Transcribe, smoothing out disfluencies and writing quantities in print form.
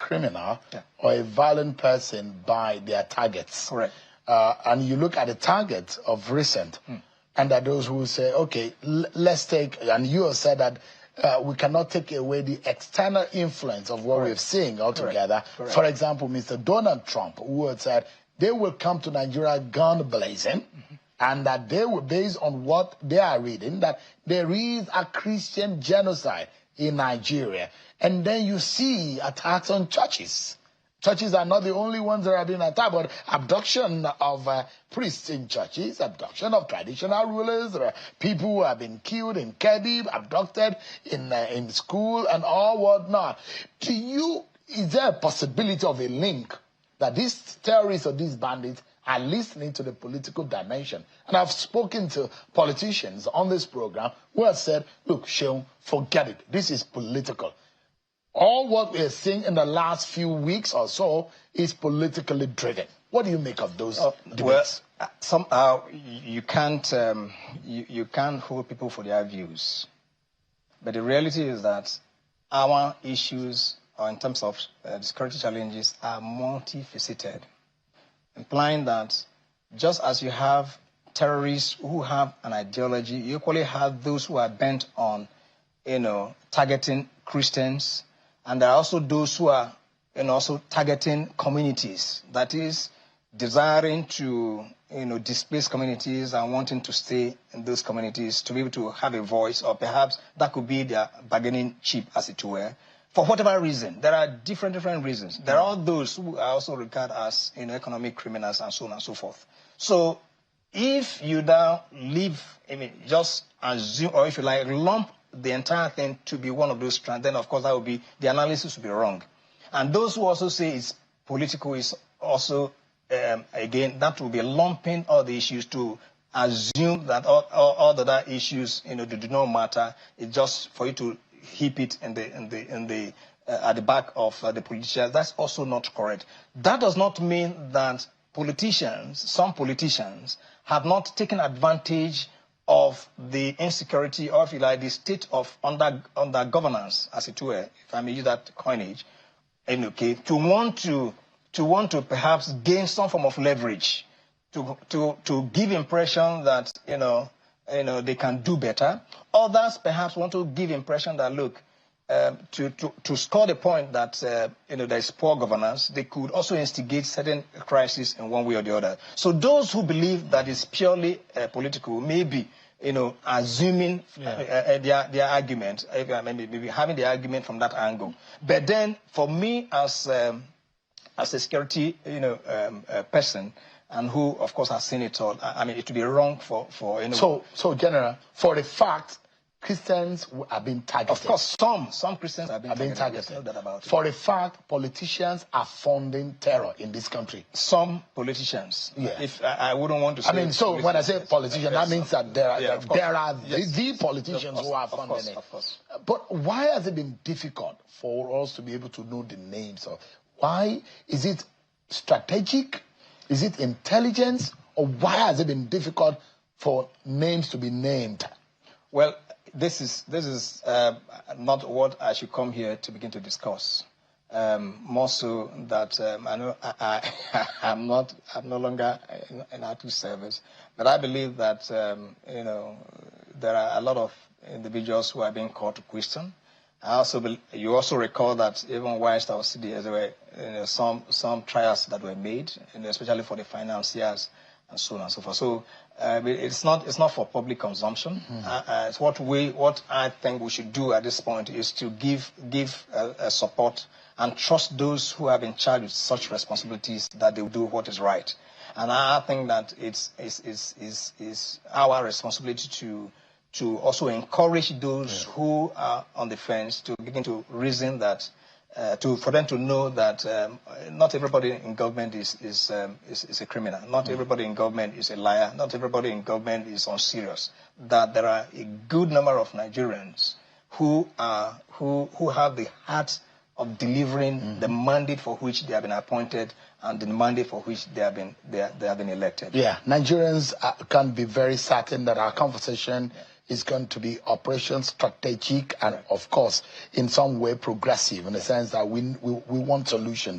criminal or a violent person by their targets. Correct. And you look at the targets of recent, and that those who say, okay, let's take, and you have said that we cannot take away the external influence of what we've seen altogether. Correct. For example, Mr. Donald Trump, who had said they will come to Nigeria gun blazing, and that they will, based on what they are reading, that there is a Christian genocide in Nigeria. And then you see attacks on churches. Churches are not the only ones that are being attacked, but abduction of priests in churches, abduction of traditional rulers, people who have been killed in Kebbi, abducted in school and all whatnot. Is there a possibility of a link that these terrorists or these bandits are listening to the political dimension? And I've spoken to politicians on this program who have said, look, Sheung, forget it. This is political. All what we're seeing in the last few weeks or so is politically driven. What do you make of those debates? Well, somehow you can't hold people for their views. But the reality is that our issues, or in terms of security challenges, are multifaceted, implying that just as you have terrorists who have an ideology, you equally have those who are bent on, targeting Christians. And there are also those who are also targeting communities, that is, desiring to displace communities and wanting to stay in those communities to be able to have a voice, or perhaps that could be their bargaining chip, as it were, for whatever reason. There are different reasons. There are those who are also regarded as economic criminals and so on and so forth. So if you now just assume, or if you like, lump the entire thing to be one of those strands, then of course that would be, the analysis would be wrong. And those who also say it's political is also, again, that will be lumping all the issues to assume that all the other issues, they do not matter. It's just for you to heap it at the back of the politicians. That's also not correct. That does not mean that some politicians have not taken advantage of the insecurity, or if you like, the state of under governance, as it were, if I may use that coinage, to want to perhaps gain some form of leverage, to give impression that they can do better. Others perhaps want to give impression that, look, to score the point that there is poor governance, they could also instigate certain crises in one way or the other. So those who believe that it's purely political, maybe assuming their argument, maybe having the argument from that angle. But then, for me, as a security person, and who, of course, has seen it all, it would be wrong for So, General, for the fact Christians are being targeted. Of course, some Christians are being targeted. No doubt about it. For a fact, politicians are funding terror in this country. Some politicians. Yeah. If I wouldn't want to say. So when I say politicians, that means that there are the politicians who are funding it. Of course. But why has it been difficult for us to be able to know the names of? Why is it strategic? Is it intelligence? Or why has it been difficult for names to be named? Well, this is not what I should come here to begin to discuss. More so that I know I'm no longer in active service, but I believe that there are a lot of individuals who are being called to question. You also recall that even whilst I was sitting, there were some trials that were made, especially for the financiers and so on and so forth. So it's not for public consumption. What I think we should do at this point is to give support and trust those who have in charge of such responsibilities that they will do what is right. And I think that it's our responsibility to also encourage those who are on the fence to begin to reason that, for them to know that not everybody in government is a criminal. Not everybody in government is a liar. Not everybody in government is unserious. That there are a good number of Nigerians who have the heart of delivering the mandate for which they have been appointed and the mandate for which they have been elected. Yeah, Nigerians can be very certain that our conversation is going to be operation strategic and, of course, in some way progressive, in the sense that we want solutions.